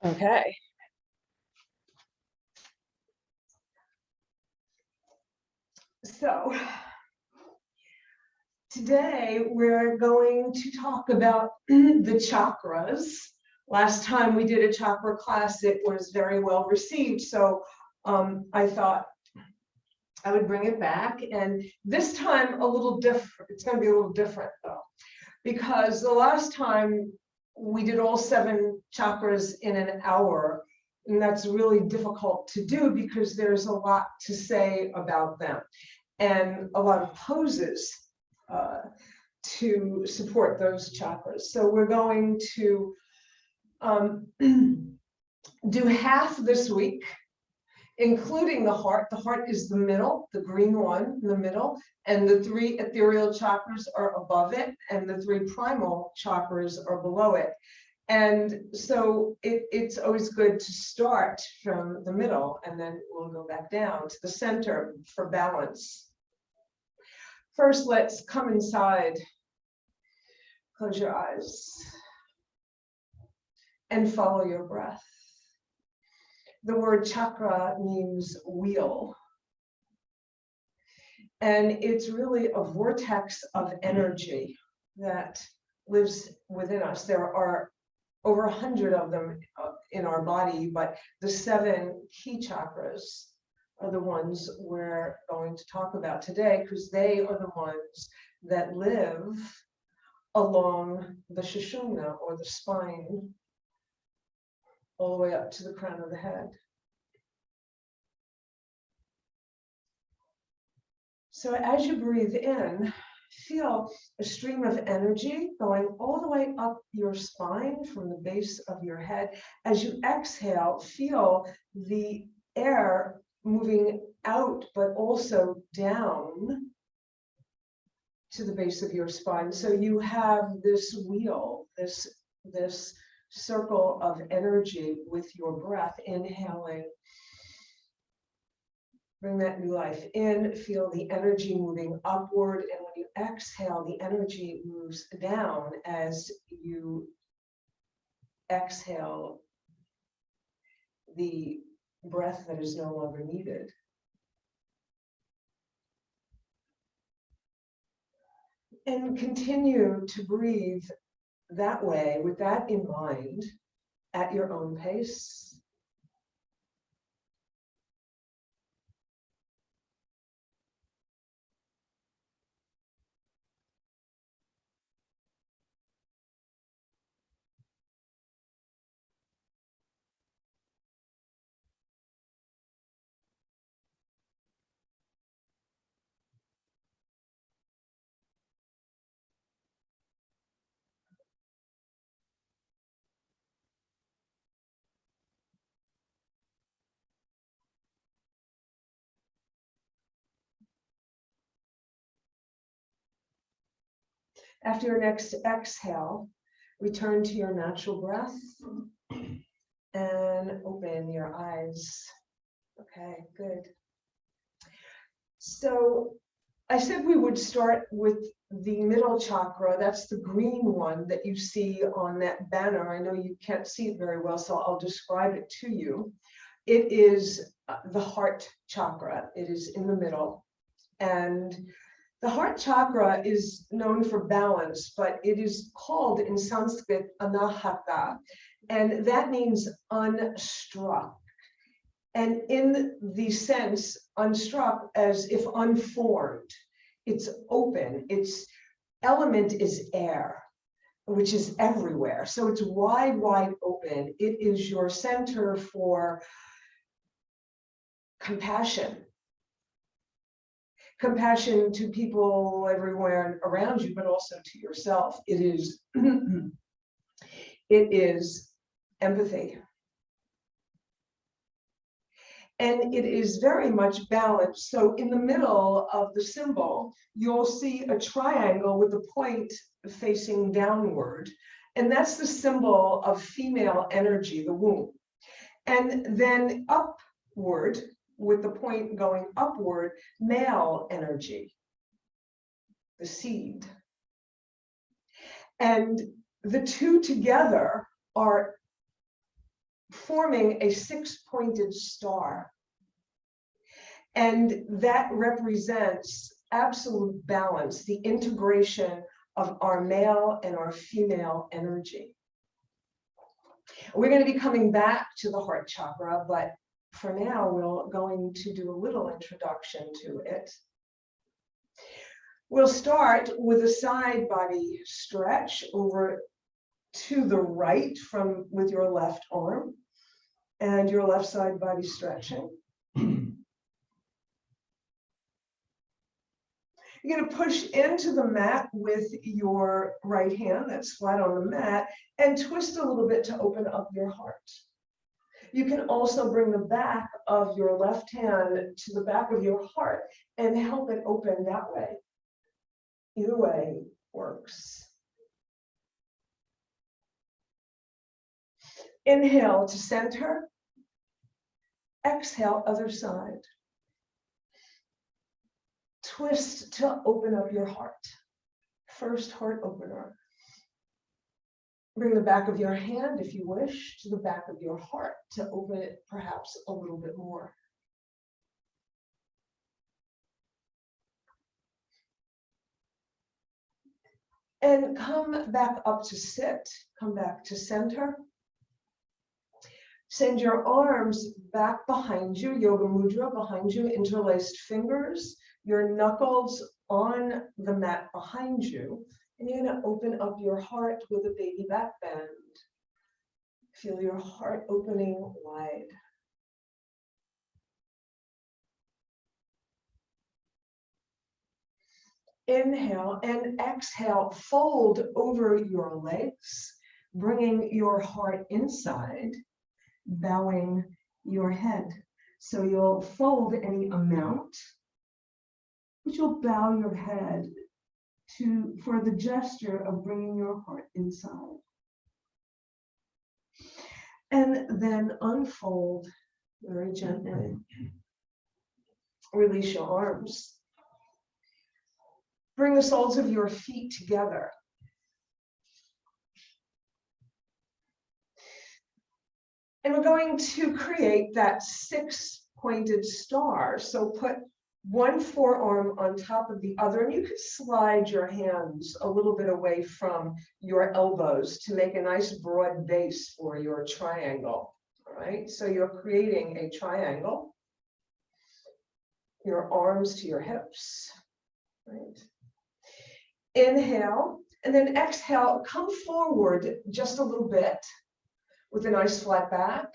Okay. So today we're going to talk about the chakras. Last time we did a chakra class, it was very well received. So I thought I would bring it back. And this time a little different. It's going to be a little different though, because the last time we did all 7 chakras in an hour. And that's really difficult to do because there's a lot to say about them and a lot of poses to support those chakras. So we're going to do half this week, including the heart. The heart is the middle, the green one in the middle, and the 3 ethereal chakras are above it, and the 3 primal chakras are below it. And so it's always good to start from the middle, and then we'll go back down to the center for balance. First, let's come inside. Close your eyes and follow your breath. The word chakra means wheel. And it's really a vortex of energy that lives within us. There are over 100 of them in our body, but the 7 key chakras are the ones we're going to talk about today, because they are the ones that live along the Sushumna, or the spine, all the way up to the crown of the head. So as you breathe in, feel a stream of energy going all the way up your spine from the base of your head. As you exhale, feel the air moving out, but also down to the base of your spine. So you have this wheel, this circle of energy with your breath, inhaling. Bring that new life in, feel the energy moving upward, and when you exhale, the energy moves down as you exhale the breath that is no longer needed. And continue to breathe that way, with that in mind, at your own pace. After your next exhale, return to your natural breath and open your eyes. Okay, good. So I said we would start with the middle chakra. That's the green one that you see on that banner. I know you can't see it very well, so I'll describe it to you. It is the heart chakra. It is in the middle. And the heart chakra is known for balance, but it is called in Sanskrit Anahata, and that means unstruck. And in the sense, unstruck as if unformed. It's open. Its element is air, which is everywhere. So it's wide, wide open. It is your center for compassion. Compassion to people everywhere around you, but also to yourself. It is empathy. And it is very much balanced. So in the middle of the symbol, you'll see a triangle with the point facing downward. And that's the symbol of female energy, the womb. And then upward, with the point going upward, male energy, the seed. And the two together are forming a 6-pointed star. And that represents absolute balance, the integration of our male and our female energy. We're going to be coming back to the heart chakra, but for now, we're going to do a little introduction to it. We'll start with a side body stretch over to the right with your left arm and your left side body stretching. You're going to push into the mat with your right hand that's flat on the mat and twist a little bit to open up your heart. You can also bring the back of your left hand to the back of your heart and help it open that way. Either way works. Inhale to center. Exhale, other side. Twist to open up your heart. First heart opener. Bring the back of your hand, if you wish, to the back of your heart to open it perhaps a little bit more. And come back up to sit. Come back to center. Send your arms back behind you, yoga mudra behind you, interlaced fingers, your knuckles on the mat behind you. And you're going to open up your heart with a baby back bend. Feel your heart opening wide. Inhale and exhale, fold over your legs, bringing your heart inside, bowing your head. So you'll fold any amount, but you'll bow your head for the gesture of bringing your heart inside. And then unfold very gently. Release your arms. Bring the soles of your feet together. And we're going to create that 6-pointed star. So put one forearm on top of the other, and you could slide your hands a little bit away from your elbows to make a nice broad base for your triangle. All right, so you're creating a triangle. Your arms to your hips. Right. Inhale, and then exhale, come forward just a little bit with a nice flat back.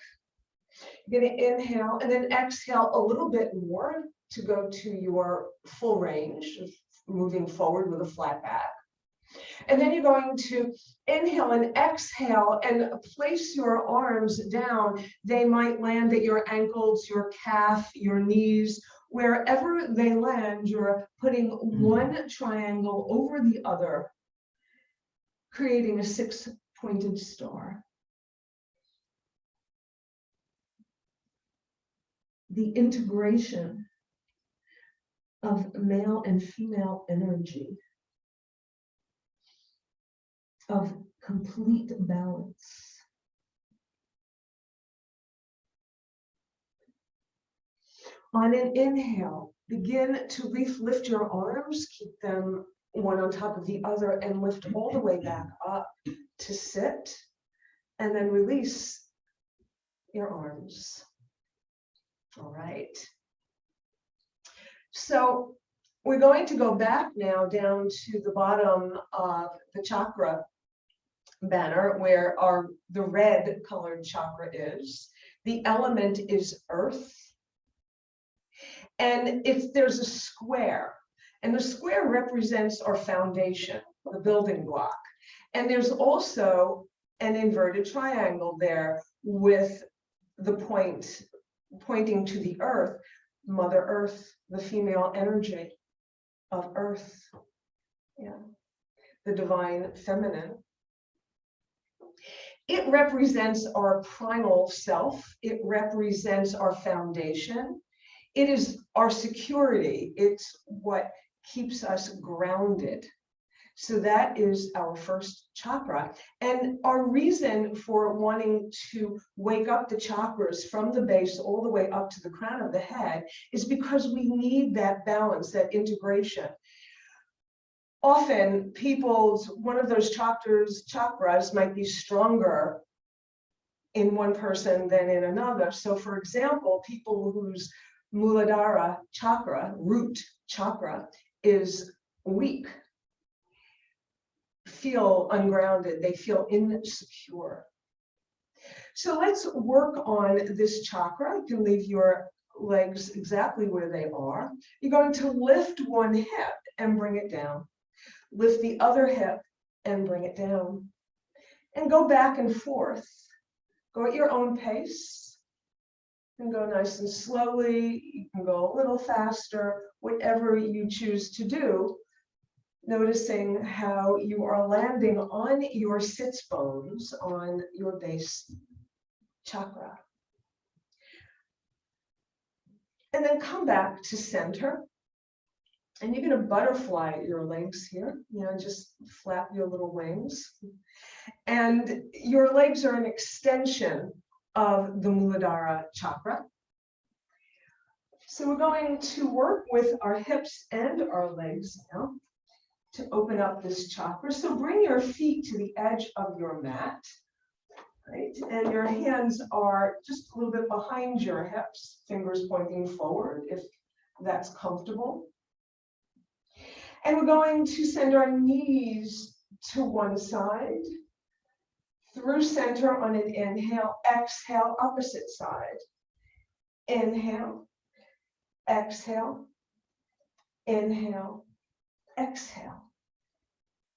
You're going to inhale and then exhale a little bit more to go to your full range of moving forward with a flat back. And then you're going to inhale and exhale and place your arms down. They might land at your ankles, your calf, your knees. Wherever they land, you're putting one triangle over the other, creating a 6-pointed star. The integration of male and female energy, of complete balance. On an inhale, begin to lift your arms, keep them one on top of the other, and lift all the way back up to sit, and then release your arms. All right. So we're going to go back now down to the bottom of the chakra banner where the red colored chakra is. The element is earth. And there's a square. And the square represents our foundation, the building block. And there's also an inverted triangle there with the point pointing to the earth, Mother Earth, the female energy of earth. Yeah, the divine feminine. It represents our primal self. It represents our foundation. It is our security. It's what keeps us grounded. So that is our first chakra. And our reason for wanting to wake up the chakras from the base all the way up to the crown of the head is because we need that balance, that integration. Often one of those chakras might be stronger in one person than in another. So for example, people whose Muladara chakra, root chakra, is weak, feel ungrounded, they feel insecure. So let's work on this chakra. You can leave your legs exactly where they are. You're going to lift one hip and bring it down. Lift the other hip and bring it down. And go back and forth. Go at your own pace. You can go nice and slowly. You can go a little faster, whatever you choose to do. Noticing how you are landing on your sits bones, on your base chakra. And then come back to center. And you're going to butterfly your legs here, just flap your little wings. And your legs are an extension of the Muladara chakra. So we're going to work with our hips and our legs now to open up this chakra. So bring your feet to the edge of your mat, right? And your hands are just a little bit behind your hips, fingers pointing forward if that's comfortable. And we're going to send our knees to one side, through center on an inhale, exhale, opposite side. Inhale, exhale, inhale, exhale.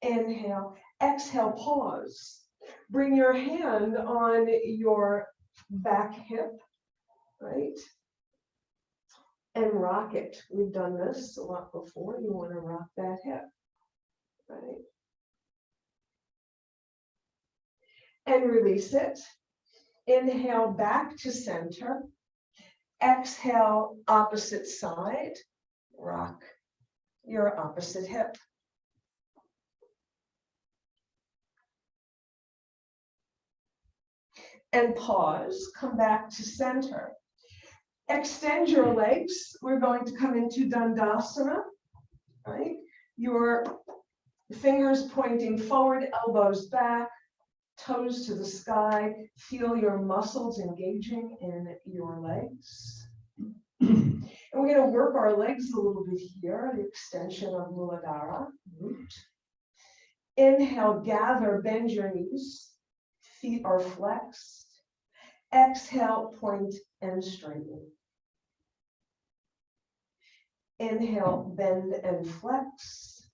Inhale, exhale, pause. Bring your hand on your back hip, right? And rock it. We've done this a lot before. You want to rock that hip, right? And release it. Inhale back to center. Exhale, opposite side. Rock your opposite hip. And pause, come back to center. Extend your legs. We're going to come into Dandasana, right? Your fingers pointing forward, elbows back, toes to the sky. Feel your muscles engaging in your legs. And we're going to work our legs a little bit here, the extension of Muladara, root. Inhale, gather, bend your knees. Feet are flexed. Exhale, point and straighten. Inhale, bend and flex.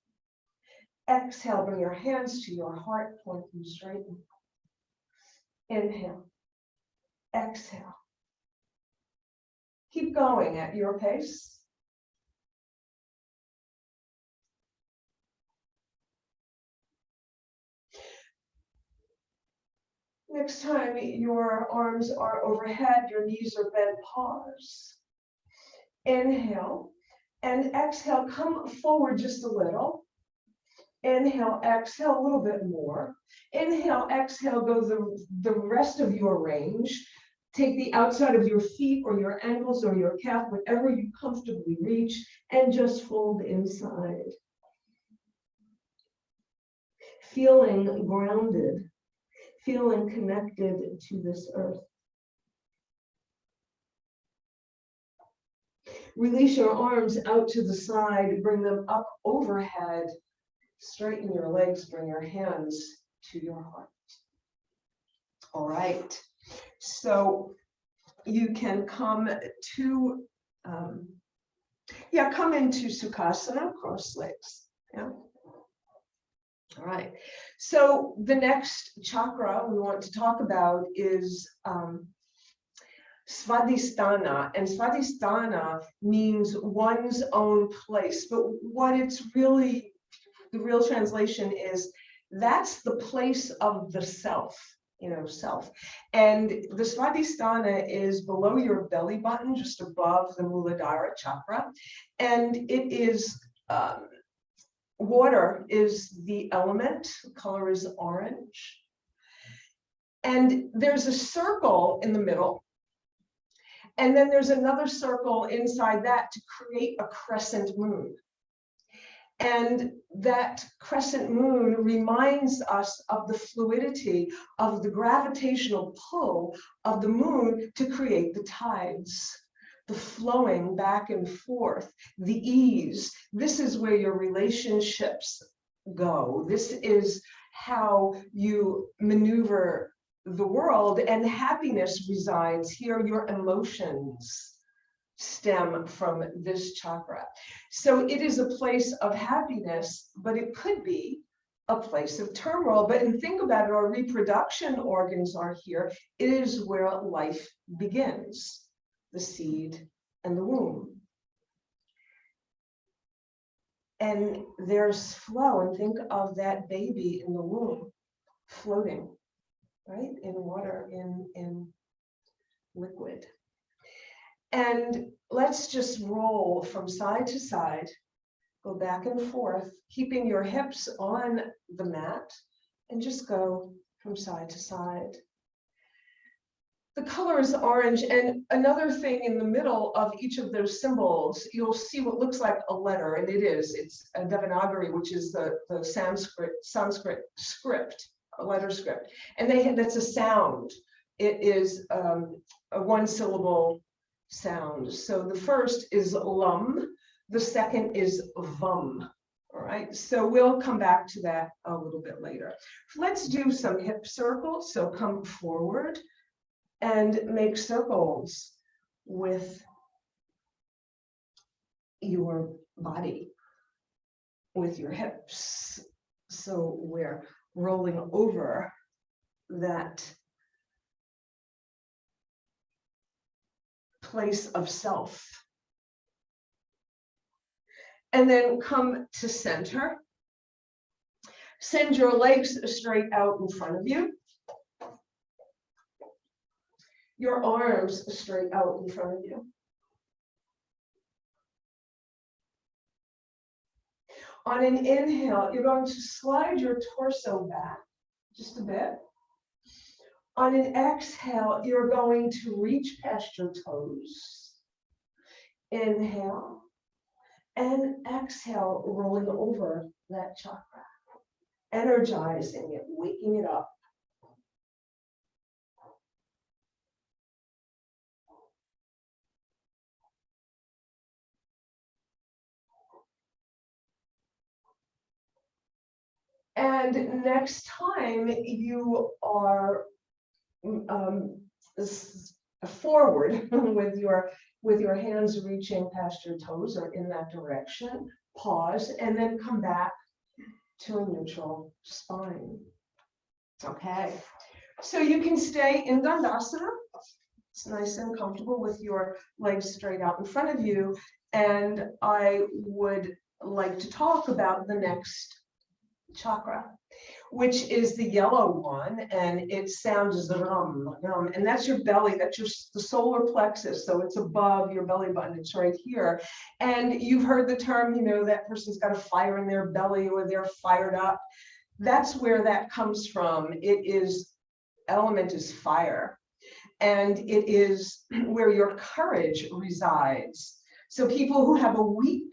Exhale, bring your hands to your heart, point and straighten. Inhale, exhale. Keep going at your pace. Next time your arms are overhead, your knees are bent, pause. Inhale and exhale, come forward just a little. Inhale, exhale a little bit more. Inhale, exhale, go the rest of your range. Take the outside of your feet or your ankles or your calf, whatever you comfortably reach, and just fold inside. Feeling grounded. Feeling connected to this earth. Release your arms out to the side, bring them up overhead. Straighten your legs, bring your hands to your heart. All right, so you can come to, come into Sukhasana, cross legs, yeah. All right, so the next chakra we want to talk about is Svadhisthana, and Svadhisthana means one's own place, but what it's really, the real translation is, that's the place of the self, self. And the Svadhisthana is below your belly button, just above the Muladara chakra, and it is Water is the element, the color is orange. And there's a circle in the middle. And then there's another circle inside that to create a crescent moon. And that crescent moon reminds us of the fluidity of the gravitational pull of the moon to create the tides, the flowing back and forth, the ease. This is where your relationships go. This is how you maneuver the world, and happiness resides here. Your emotions stem from this chakra. So it is a place of happiness, but it could be a place of turmoil. But and think about it, our reproduction organs are here. It is where life begins, the seed and the womb. And there's flow, and think of that baby in the womb floating, right? In water, in liquid. And let's just roll from side to side, go back and forth, keeping your hips on the mat, and just go from side to side. The color is orange, and another thing in the middle of each of those symbols, you'll see what looks like a letter, and it is. It's a Devanagari, which is the Sanskrit script, a letter script. And that's a sound. It is a one-syllable sound. So the first is lum, the second is vum. All right, so we'll come back to that a little bit later. Let's do some hip circles. So come forward and make circles with your body, with your hips. So we're rolling over that place of self. And then come to center. Send your legs straight out in front of you. Your arms straight out in front of you. On an inhale, you're going to slide your torso back just a bit. On an exhale, you're going to reach past your toes. Inhale and exhale, rolling over that chakra, energizing it, waking it up. And next time you are forward with your hands reaching past your toes or in that direction, pause, and then come back to a neutral spine. Okay, so you can stay in Dandasana. It's nice and comfortable with your legs straight out in front of you. And I would like to talk about the next chakra, which is the yellow one, and it sounds rum, rum, and that's your belly, that's the solar plexus, so it's above your belly button, it's right here. And you've heard the term, you know, that person's got a fire in their belly or they're fired up. That's where that comes from. Element is fire, and it is where your courage resides. So people who have a weak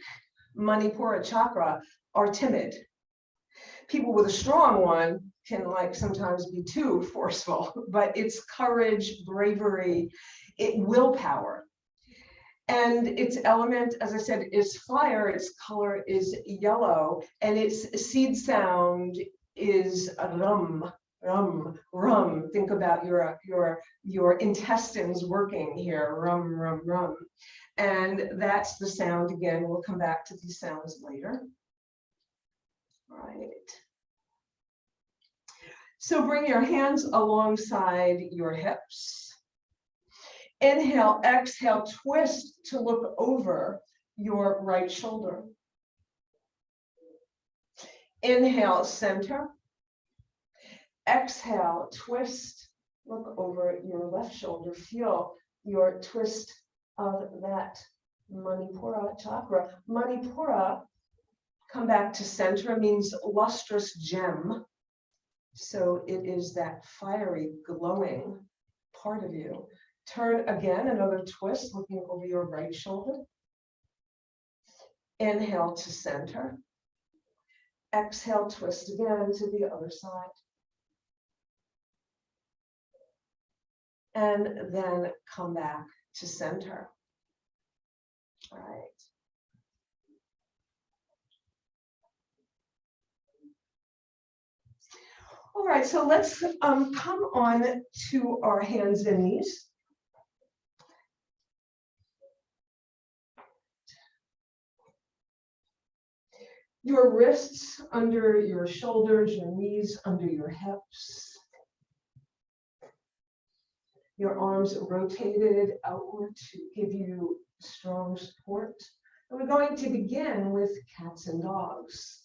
Manipura chakra are timid. People with a strong one can sometimes be too forceful, but it's courage, bravery, willpower. And its element, as I said, is fire. Its color is yellow, and its seed sound is rum, rum, rum. Think about your intestines working here, rum, rum, rum. And that's the sound. Again, we'll come back to these sounds later. Right. So bring your hands alongside your hips. Inhale, exhale, twist to look over your right shoulder. Inhale, center. Exhale, twist, look over your left shoulder. Feel your twist of that Manipura chakra. Manipura Come back to center, means lustrous gem. So it is that fiery, glowing part of you. Turn again, another twist, looking over your right shoulder. Inhale to center. Exhale, twist again to the other side. And then come back to center. All right. All right, so let's come on to our hands and knees. Your wrists under your shoulders, your knees under your hips. Your arms rotated outward to give you strong support. And we're going to begin with cats and dogs.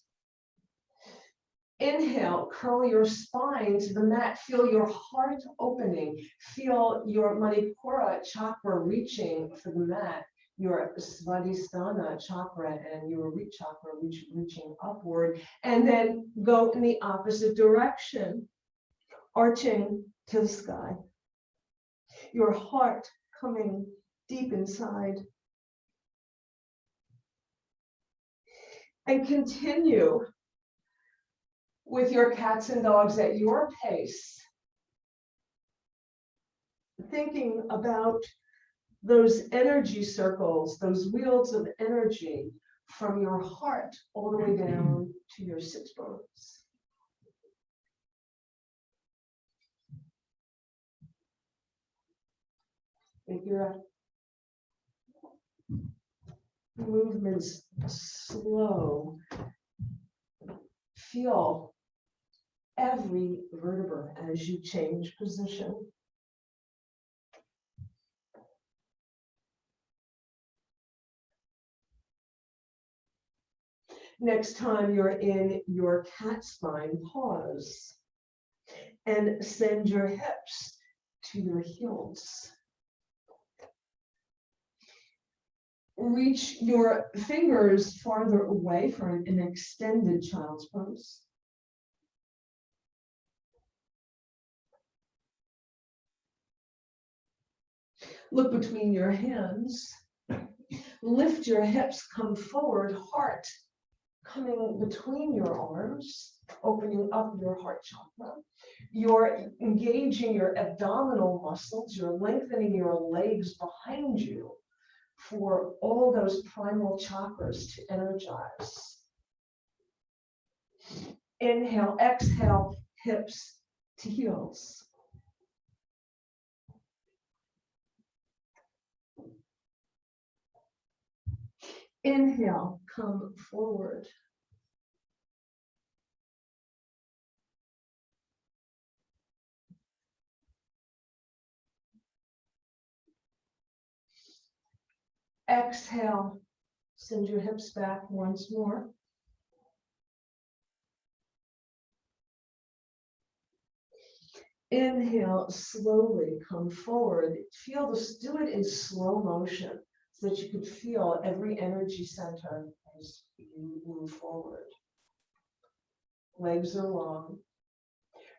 Inhale, curl your spine to the mat. Feel your heart opening. Feel your Manipura chakra reaching for the mat. Your Svadhisthana chakra and your root chakra reaching upward. And then go in the opposite direction, arching to the sky. Your heart coming deep inside. And continue with your cats and dogs at your pace, thinking about those energy circles, those wheels of energy from your heart all the way down to your sits bones. Make your movements slow. Feel every vertebra as you change position. Next time you're in your cat spine, pause and send your hips to your heels. Reach your fingers farther away for an extended child's pose. Look between your hands. Lift your hips, come forward, heart coming between your arms, opening up your heart chakra. You're engaging your abdominal muscles. You're lengthening your legs behind you for all those primal chakras to energize. Inhale, exhale, hips to heels. Inhale, come forward. Exhale, send your hips back once more. Inhale, slowly come forward. Feel this, do it in slow motion so that you could feel every energy center as you move forward. Legs are long.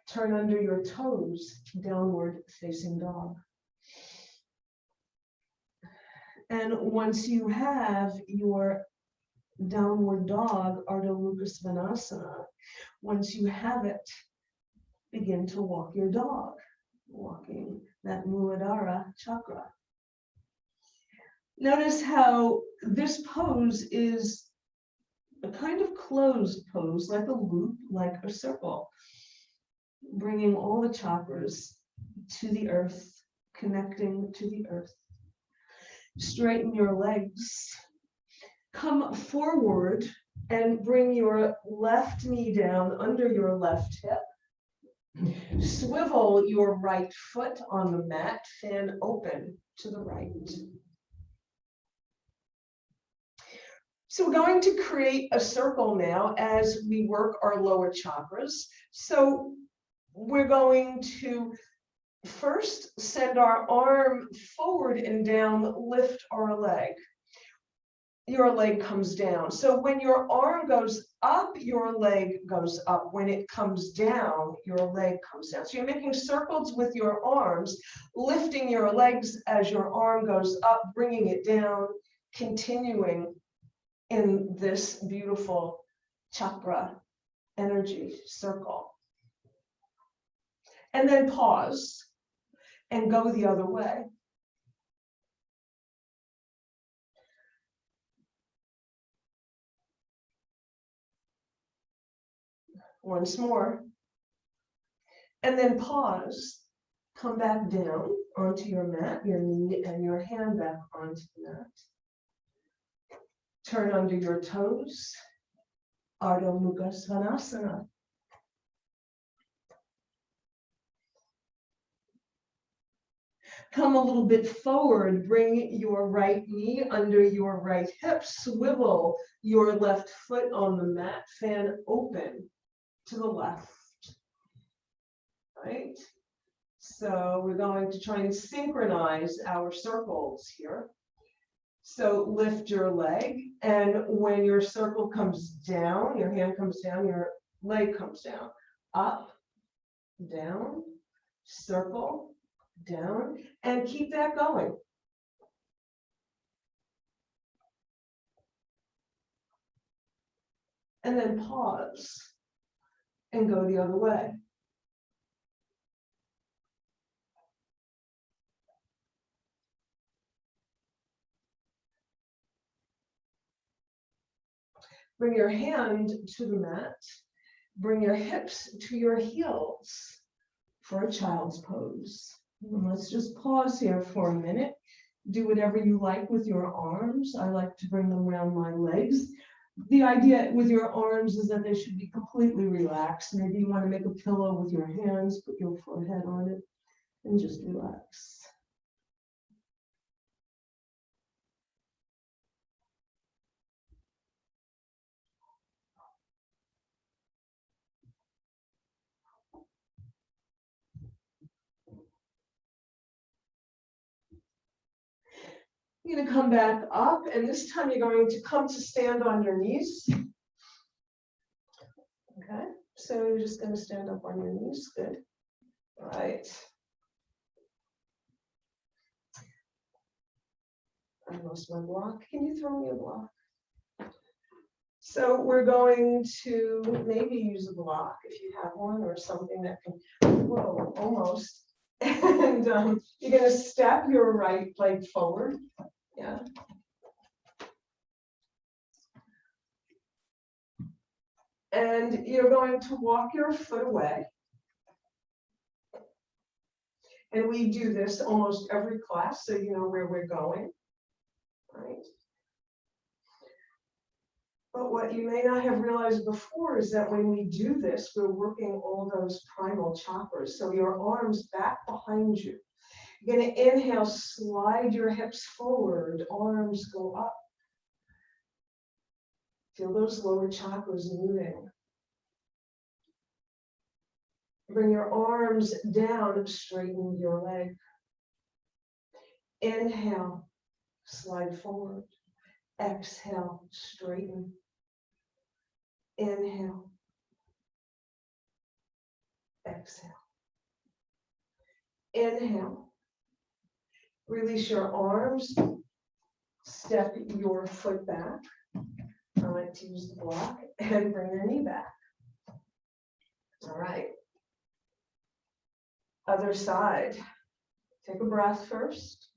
Turn under your toes, downward facing dog. And once you have your downward dog, Ardha Mukha Svanasana, once you have it, begin to walk your dog, walking that Muladara chakra. Notice how this pose is a kind of closed pose, like a loop, like a circle, bringing all the chakras to the earth, connecting to the earth. Straighten your legs. Come forward and bring your left knee down under your left hip. Swivel your right foot on the mat, fan open to the right. So we're going to create a circle now as we work our lower chakras. So we're going to first send our arm forward and down, lift our leg. your leg comes down. So when your arm goes up, your leg goes up. When it comes down, your leg comes down. So you're making circles with your arms, lifting your legs as your arm goes up, bringing it down, continuing in this beautiful chakra energy circle. And then pause and go the other way. Once more. And then pause, come back down onto your mat, your knee and your hand back onto the mat. Turn under your toes, Ardha Mukha Svanasana. Come a little bit forward, bring your right knee under your right hip, swivel your left foot on the mat, fan open to the left. Right? So we're going to try and synchronize our circles here. So lift your leg, and when your circle comes down, your hand comes down, your leg comes down. Up, down, circle, down, and keep that going. And then pause and go the other way. Bring your hand to the mat. Bring your hips to your heels for a child's pose. And let's just pause here for a minute. Do whatever you like with your arms. I like to bring them around my legs. The idea with your arms is that they should be completely relaxed. Maybe you want to make a pillow with your hands, put your forehead on it, and just relax. You're going to come back up, and this time you're going to come to stand on your knees. Okay, so you're just going to stand up on your knees. Good. All right. I lost my block. Can you throw me a block? So we're going to maybe use a block if you have one, or something that can, whoa, almost. And you're going to step your right leg forward. Yeah. And you're going to walk your foot away. And we do this almost every class, so you know where we're going. Right? But what you may not have realized before is that when we do this, we're working all those primal chakras. So your arms back behind you. You're going to inhale, slide your hips forward, arms go up. Feel those lower chakras moving. Bring your arms down, straighten your leg. Inhale, slide forward. Exhale, straighten. Inhale. Exhale. Inhale. Release your arms. Step your foot back. I like to use the block, and bring your knee back. All right. Other side. Take a breath first.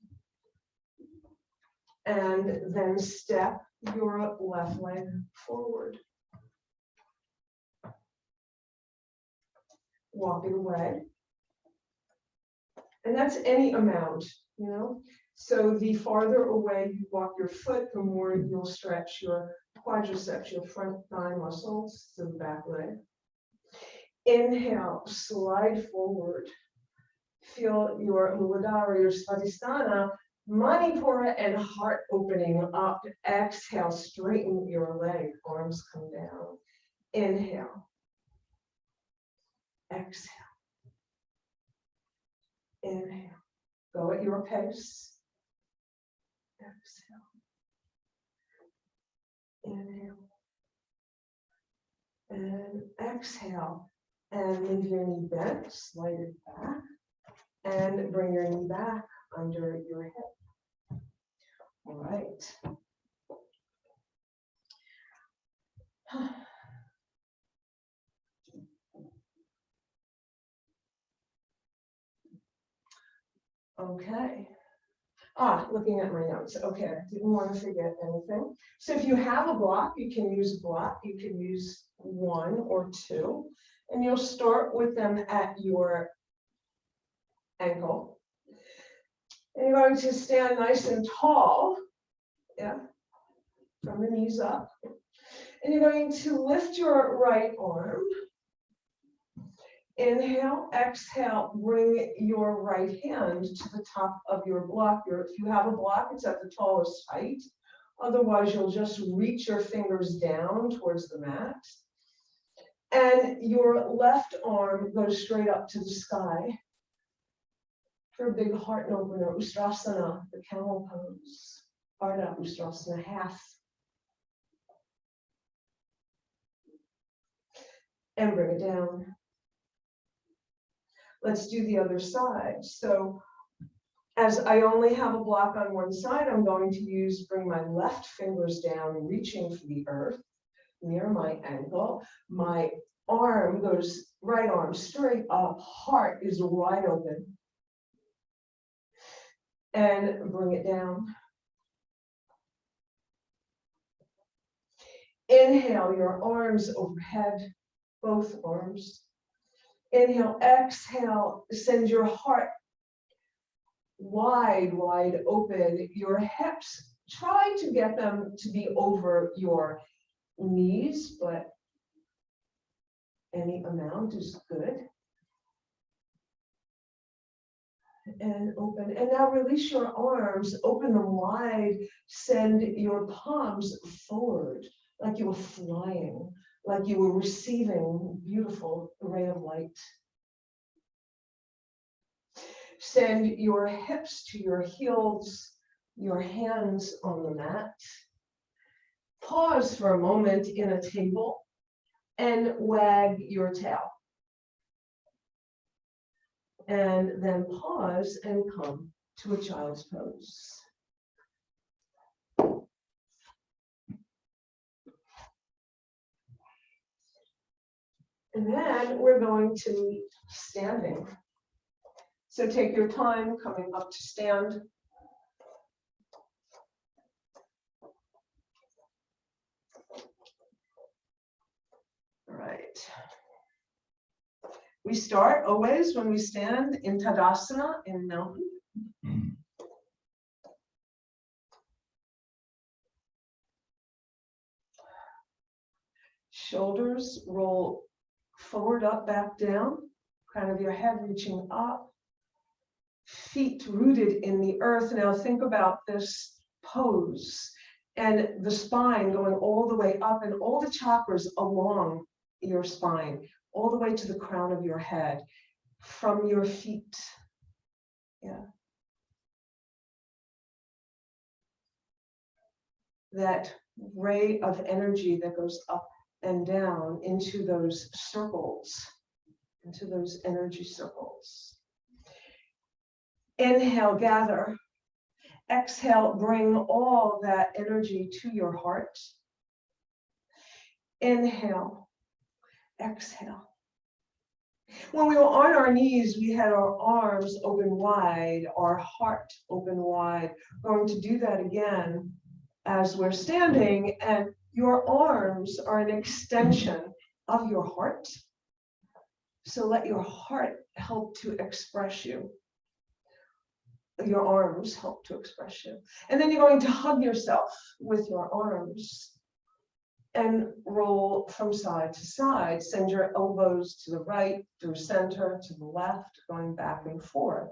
And then step your left leg forward. Walk it away. And that's any amount, you know. So the farther away you walk your foot, the more you'll stretch your quadriceps, your front thigh muscles, so the back leg. Inhale, slide forward. Feel your Muladara, your Svadhisthana, Manipura, and heart opening up. Exhale, straighten your leg, arms come down. Inhale. Exhale. Inhale. Go at your pace. Exhale. Inhale. And exhale. And leave your knee bent, slide it back. And bring your knee back under your hip. All right. Okay. Looking at my notes. Okay, I didn't want to forget anything. So if you have a block, you can use a block. You can use 1 or 2. And you'll start with them at your ankle. And you're going to stand nice and tall. Yeah. From the knees up. And you're going to lift your right arm. Inhale, exhale, bring your right hand to the top of your block. If you have a block, it's at the tallest height. Otherwise, you'll just reach your fingers down towards the mat. And your left arm goes straight up to the sky for a big heart opener, Ustrasana, the camel pose. Ardha Ustrasana, half. And bring it down. Let's do the other side. So as I only have a block on one side, I'm going to bring my left fingers down, reaching for the earth near my ankle. My arm goes, right arm straight up, heart is wide open. And bring it down. Inhale, your arms overhead, both arms. Inhale, exhale, send your heart wide, wide open. Your hips, try to get them to be over your knees, but any amount is good. And open. And now release your arms, open them wide, send your palms forward, like you were flying, like you were receiving a beautiful ray of light. Send your hips to your heels, your hands on the mat. Pause for a moment in a table and wag your tail. And then pause and come to a child's pose. And then we're going to meet standing. So take your time coming up to stand. All right. We start always when we stand in Tadasana in mountain. Shoulders roll forward, up, back, down. Crown of your head reaching up. Feet rooted in the earth. Now think about this pose and the spine going all the way up and all the chakras along your spine, all the way to the crown of your head, from your feet. Yeah. That ray of energy that goes up and down into those circles, into those energy circles. Inhale, gather. Exhale, bring all that energy to your heart. Inhale, exhale. When we were on our knees, we had our arms open wide, our heart open wide. We're going to do that again as we're standing, and your arms are an extension of your heart. So let your heart help to express you. Your arms help to express you. And then you're going to hug yourself with your arms and roll from side to side. Send your elbows to the right, through center, to the left, going back and forth.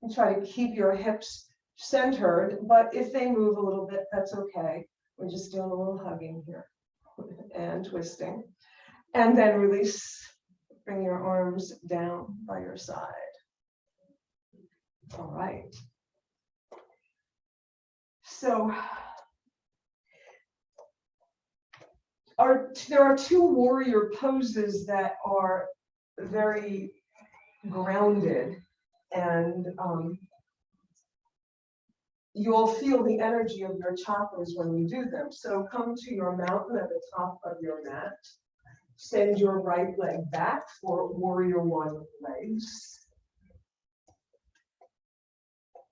And try to keep your hips centered, but if they move a little bit, that's okay. We're just doing a little hugging here and twisting. And then release, bring your arms down by your side. All right. So There are two warrior poses that are very grounded, and you'll feel the energy of your chakras when you do them. So come to your mountain at the top of your mat. Send your right leg back for warrior one legs.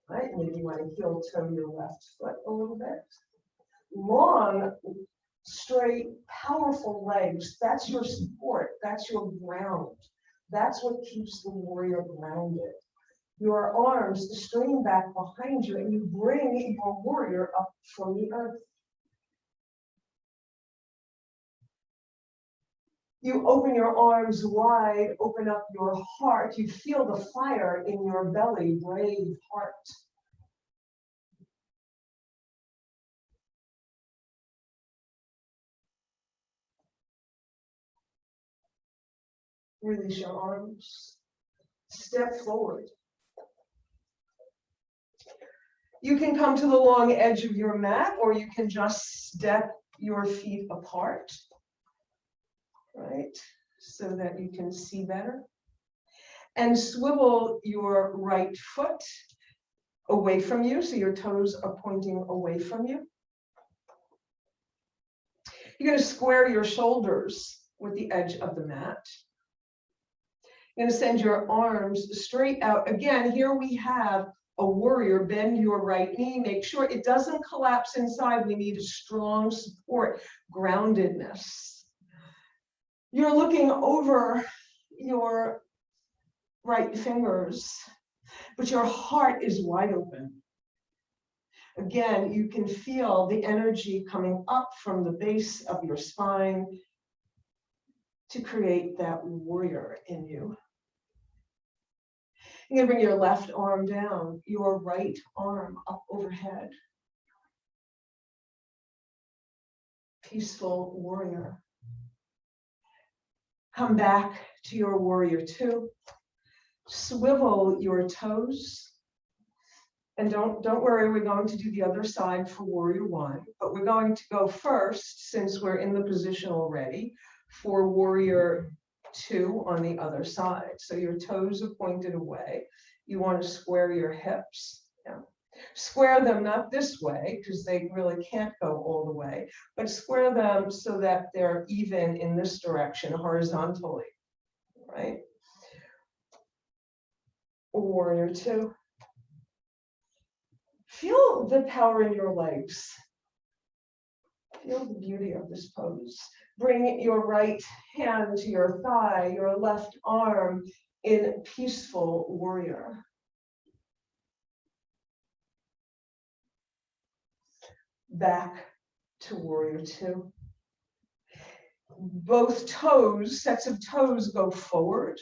Right, maybe you want to heel toe your left foot a little bit. Long, straight, powerful legs, that's your support, that's your ground. That's what keeps the warrior grounded. Your arms stream back behind you, and you bring your warrior up from the earth. You open your arms wide, open up your heart. You feel the fire in your belly, brave heart. Release your arms. Step forward. You can come to the long edge of your mat, or you can just step your feet apart, right? So that you can see better. And swivel your right foot away from you, so your toes are pointing away from you. You're going to square your shoulders with the edge of the mat. You're going to send your arms straight out. Again, here we have a warrior. Bend your right knee. Make sure it doesn't collapse inside. We need a strong support, groundedness. You're looking over your right fingers, but your heart is wide open. Again, you can feel the energy coming up from the base of your spine to create that warrior in you. You're going to bring your left arm down, your right arm up overhead. Peaceful warrior. Come back to your warrior two. Swivel your toes. And don't worry, we're going to do the other side for warrior one, but we're going to go first, since we're in the position already, for warrior two on the other side. So your toes are pointed away. You want to square your hips. Yeah. Square them not this way, because they really can't go all the way, but square them so that they're even in this direction horizontally, right? Warrior two. Feel the power in your legs. Feel the beauty of this pose. Bring your right hand to your thigh, your left arm in peaceful warrior. Back to warrior two. Both toes, sets of toes, go forward.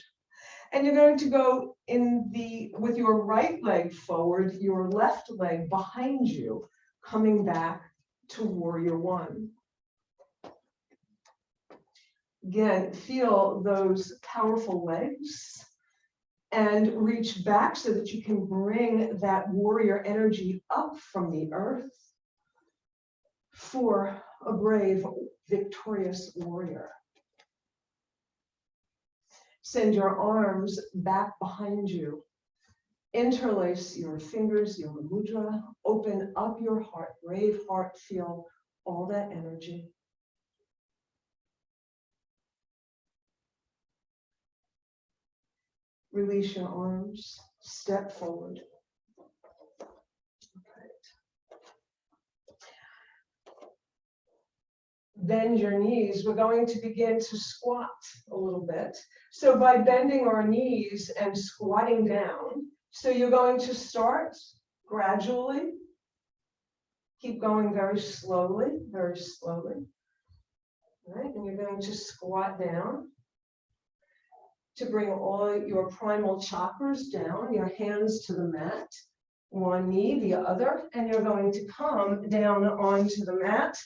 And you're going to go with your right leg forward, your left leg behind you, coming back to warrior one. Again, feel those powerful legs and reach back so that you can bring that warrior energy up from the earth for a brave, victorious warrior. Send your arms back behind you. Interlace your fingers, your mudra. Open up your heart, brave heart. Feel all that energy. Release your arms. Step forward. Bend your knees. We're going to begin to squat a little bit. So by bending our knees and squatting down, so you're going to start gradually. Keep going very slowly, very slowly. All right, and you're going to squat down to bring all your primal chakras down, your hands to the mat, one knee, the other, and you're going to come down onto the mat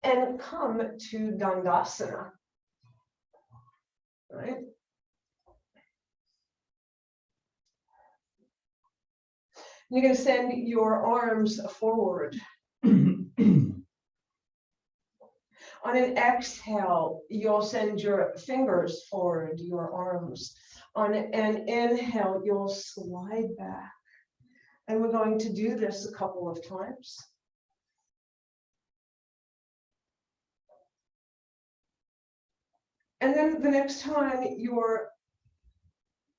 and come to Dandasana, right? You're going to send your arms forward. On an exhale, you'll send your fingers forward, your arms. On an inhale, you'll slide back. And we're going to do this a couple of times. And then the next time you're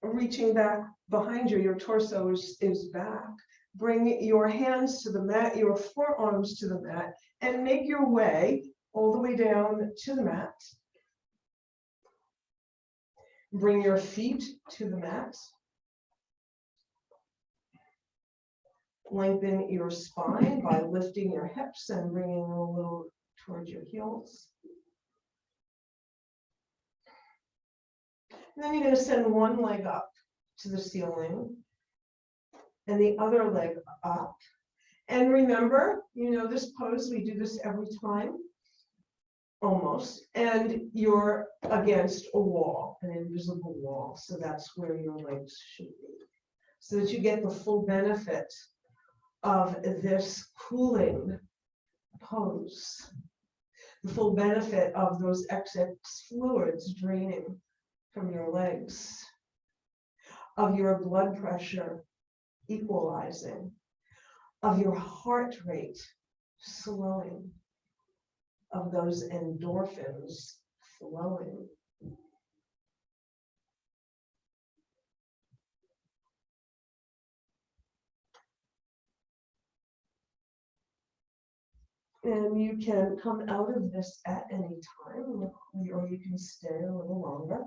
reaching back behind you, your torso is back. Bring your hands to the mat, your forearms to the mat, and make your way all the way down to the mat. Bring your feet to the mat. Lengthen your spine by lifting your hips and bringing them a little towards your heels. And then you're going to send one leg up to the ceiling and the other leg up. And remember, you know this pose, we do this every time, almost, and you're against a wall, an invisible wall. So that's where your legs should be, so that you get the full benefit of this cooling pose, the full benefit of those excess fluids draining from your legs, of your blood pressure equalizing, of your heart rate slowing, of those endorphins flowing. And you can come out of this at any time, or you can stay a little longer.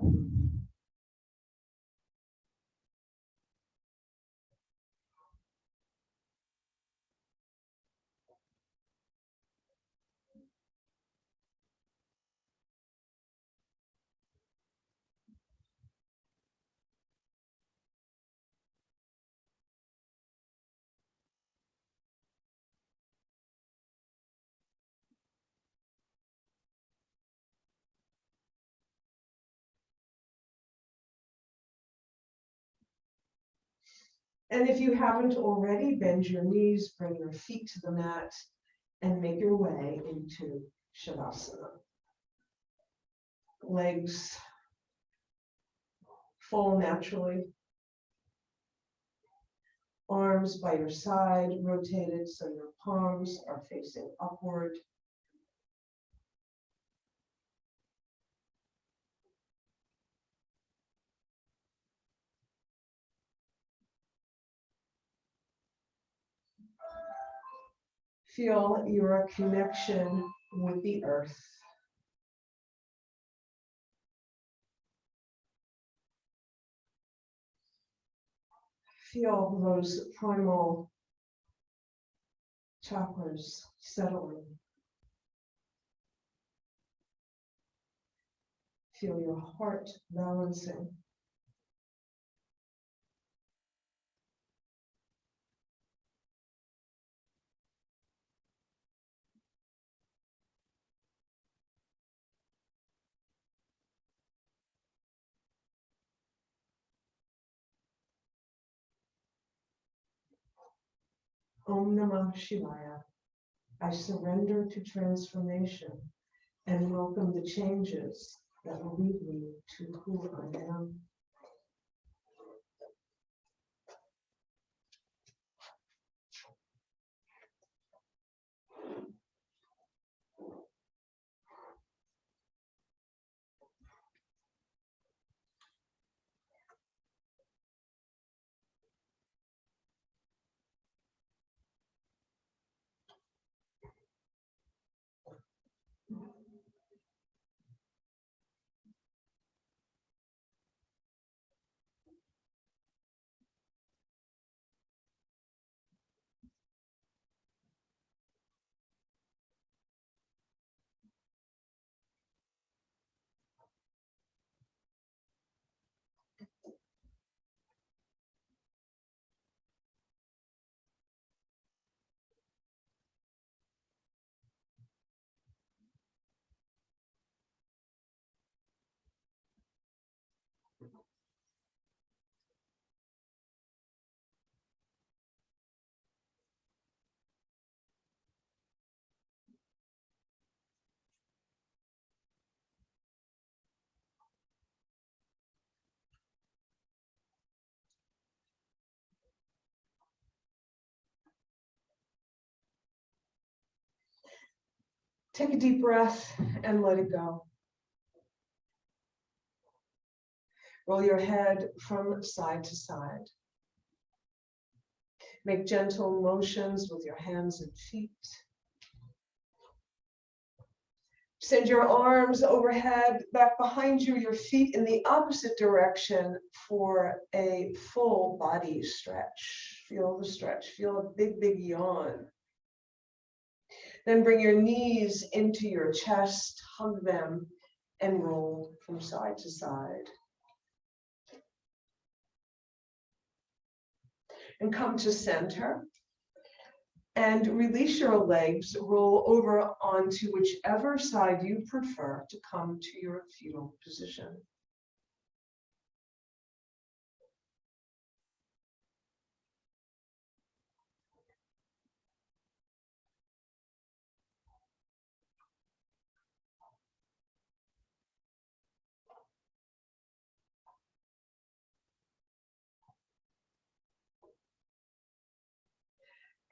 And if you haven't already, bend your knees, bring your feet to the mat, and make your way into Shavasana. Legs fall naturally. Arms by your side, rotated so your palms are facing upward. Feel your connection with the earth. Feel those primal chakras settling. Feel your heart balancing. Om Namah Shivaya. I surrender to transformation and welcome the changes that will lead me to who I am. Take a deep breath and let it go. Roll your head from side to side. Make gentle motions with your hands and feet. Send your arms overhead, back behind you, your feet in the opposite direction for a full body stretch. Feel the stretch, feel a big, big yawn. Then bring your knees into your chest, hug them, and roll from side to side. And come to center. And release your legs, roll over onto whichever side you prefer to come to your fetal position.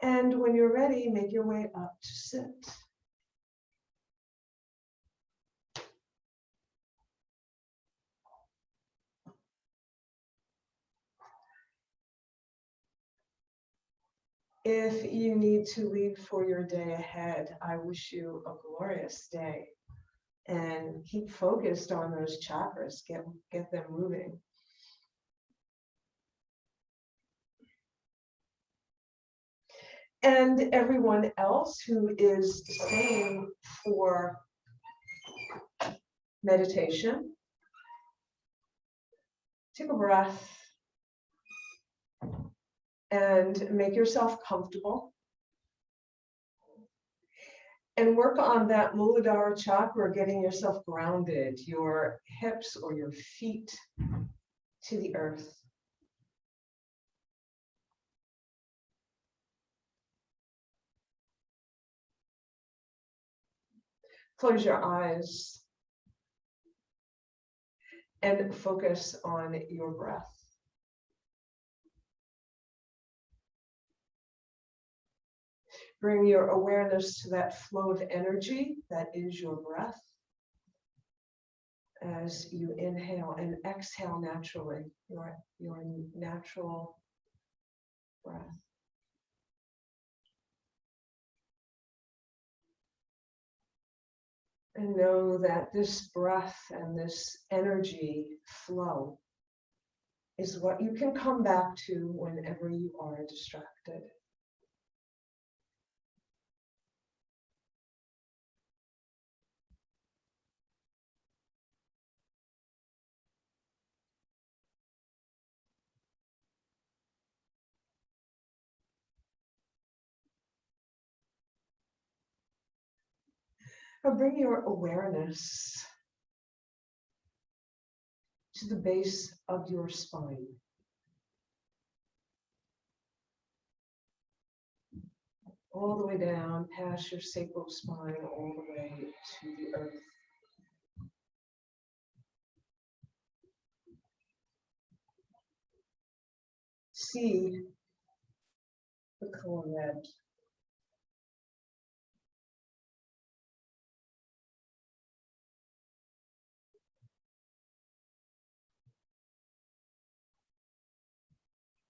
And when you're ready, make your way up to sit. If you need to leave for your day ahead, I wish you a glorious day. And keep focused on those chakras, get them moving. And everyone else who is staying for meditation, take a breath and make yourself comfortable. And work on that Muladara chakra, getting yourself grounded, your hips or your feet to the earth. Close your eyes and focus on your breath. Bring your awareness to that flow of energy that is your breath as you inhale and exhale naturally, your natural breath. And know that this breath and this energy flow is what you can come back to whenever you are distracted. Now bring your awareness to the base of your spine. All the way down past your sacral spine, all the way to the earth. See the color red.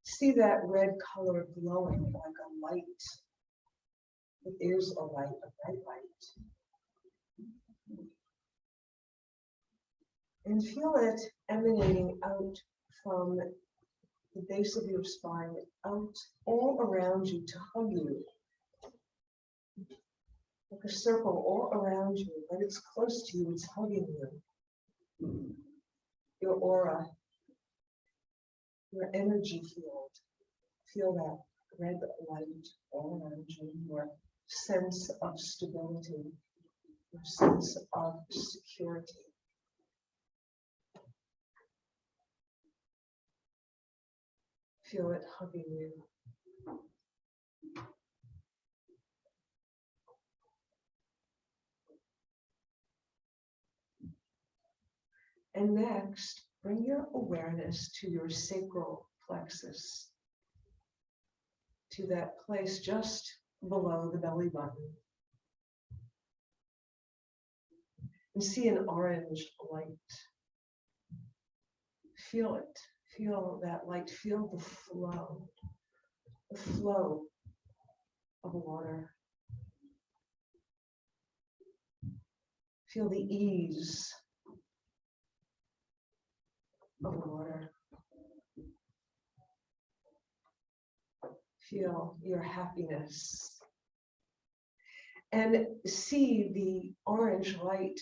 See that red color glowing like a light. It is a light, a bright light. And feel it emanating out from the base of your spine, out all around you to hug you. Like a circle all around you, but it's close to you, it's hugging you. Your aura, your energy field. Feel that red light all around you, your sense of stability, your sense of security. Feel it hugging you. And next, bring your awareness to your sacral plexus, to that place just below the belly button. and see an orange light. Feel it. Feel that light. Feel the flow of water. Feel the ease of water. Feel your happiness. And see the orange light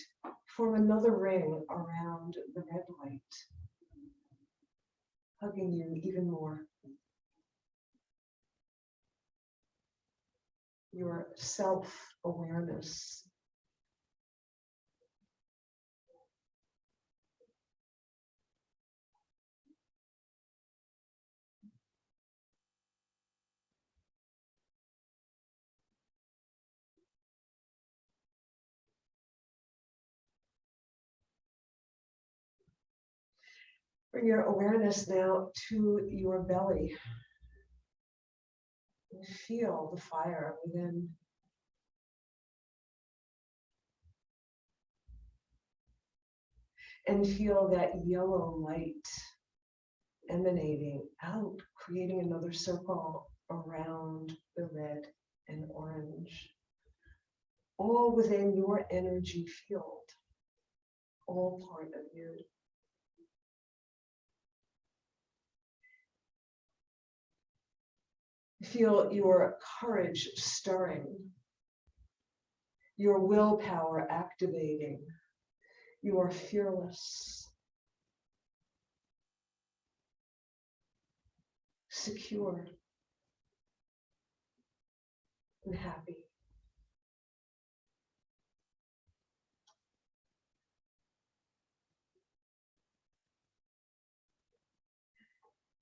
form another ring around the red light, hugging you even more. Your self-awareness. Bring your awareness now to your belly. And feel the fire within. And feel that yellow light emanating out, creating another circle around the red and orange. All within your energy field, all part of you. Feel your courage stirring, your willpower activating. You are fearless, secure, and happy.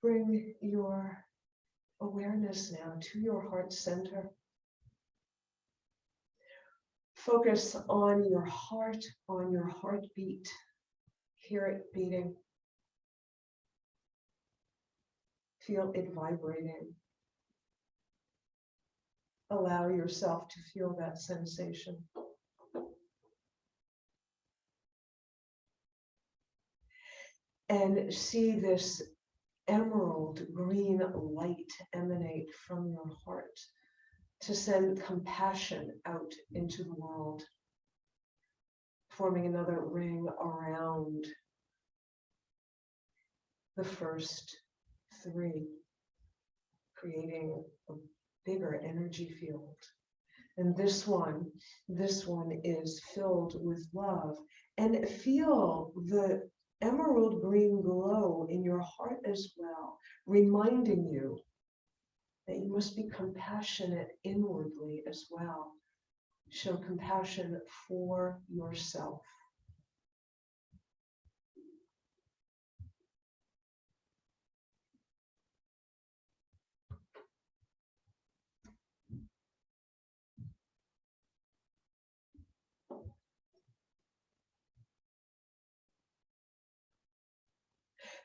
Bring your awareness now to your heart center. Focus on your heart, on your heartbeat. Hear it beating. Feel it vibrating. Allow yourself to feel that sensation. And see this emerald green light emanate from your heart to send compassion out into the world, forming another ring around the first three, creating a bigger energy field. And this one is filled with love. And feel the emerald green glow in your heart as well, reminding you that you must be compassionate inwardly as well. Show compassion for yourself.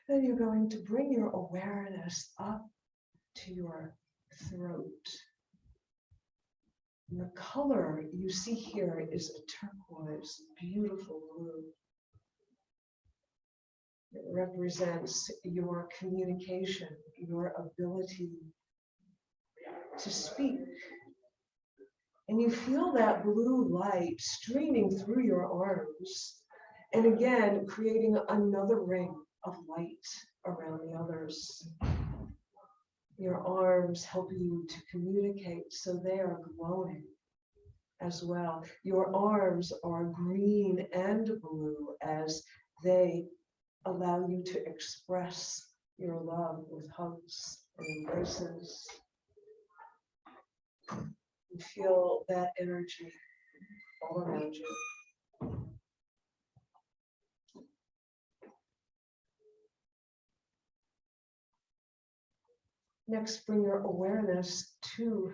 Then you're going to bring your awareness up to your throat. And the color you see here is a turquoise, beautiful blue. It represents your communication, your ability to speak. And you feel that blue light streaming through your arms, and again, creating another ring of light around the others. Your arms help you to communicate, so they are glowing as well. Your arms are green and blue as they allow you to express your love with hugs and embraces. You feel that energy all around you. Next, bring your awareness to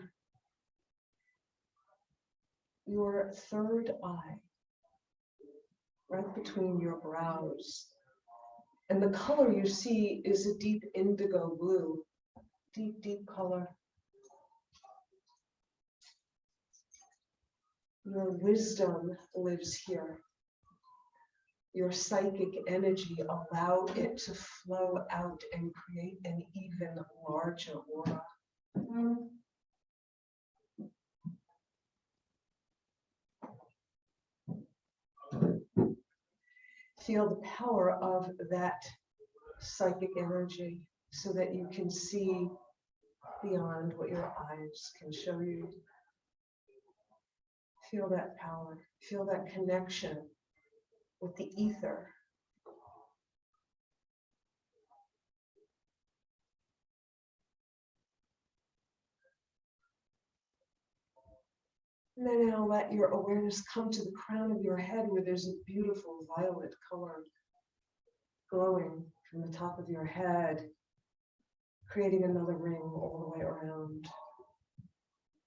your third eye, right between your brows. And the color you see is a deep indigo blue, deep, deep color. Your wisdom lives here. your psychic energy, allow it to flow out and create an even larger aura. Feel the power of that psychic energy so that you can see beyond what your eyes can show you. Feel that power, feel that connection with the ether. And then now let your awareness come to the crown of your head where there's a beautiful violet color glowing from the top of your head, creating another ring all the way around.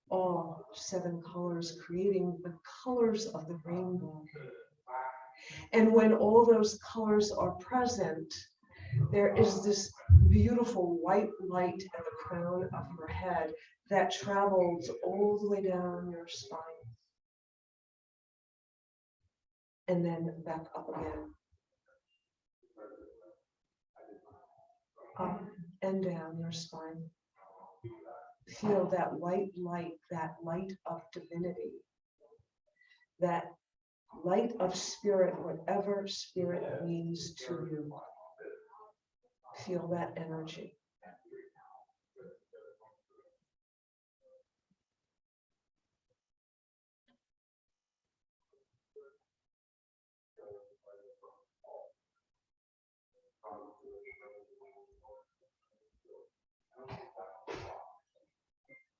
All 7 colors, creating the colors of the rainbow. And when all those colors are present, there is this beautiful white light at the crown of your head that travels all the way down your spine. And then back up again. Up and down your spine. Feel that white light, that light of divinity, that light of spirit, whatever spirit means to you. Feel that energy.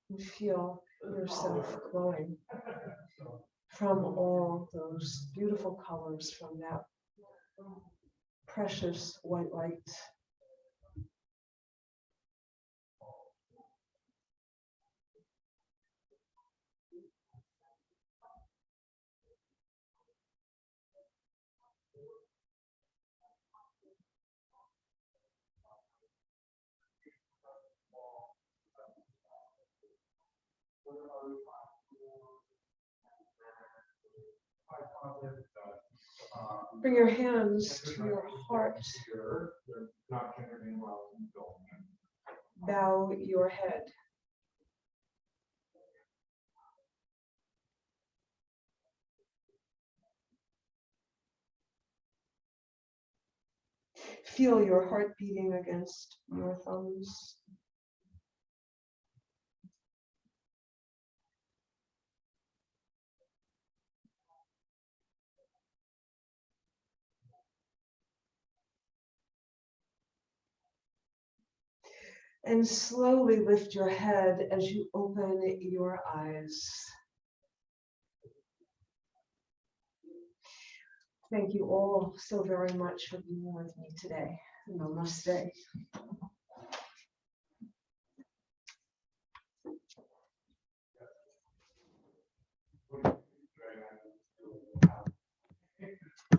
And feel yourself glowing from all those beautiful colors, from that precious white light. Bring your hands to your heart. Bow your head. Feel your heart beating against your thumbs. And slowly lift your head as you open your eyes. Thank you all so very much for being with me today. Namaste.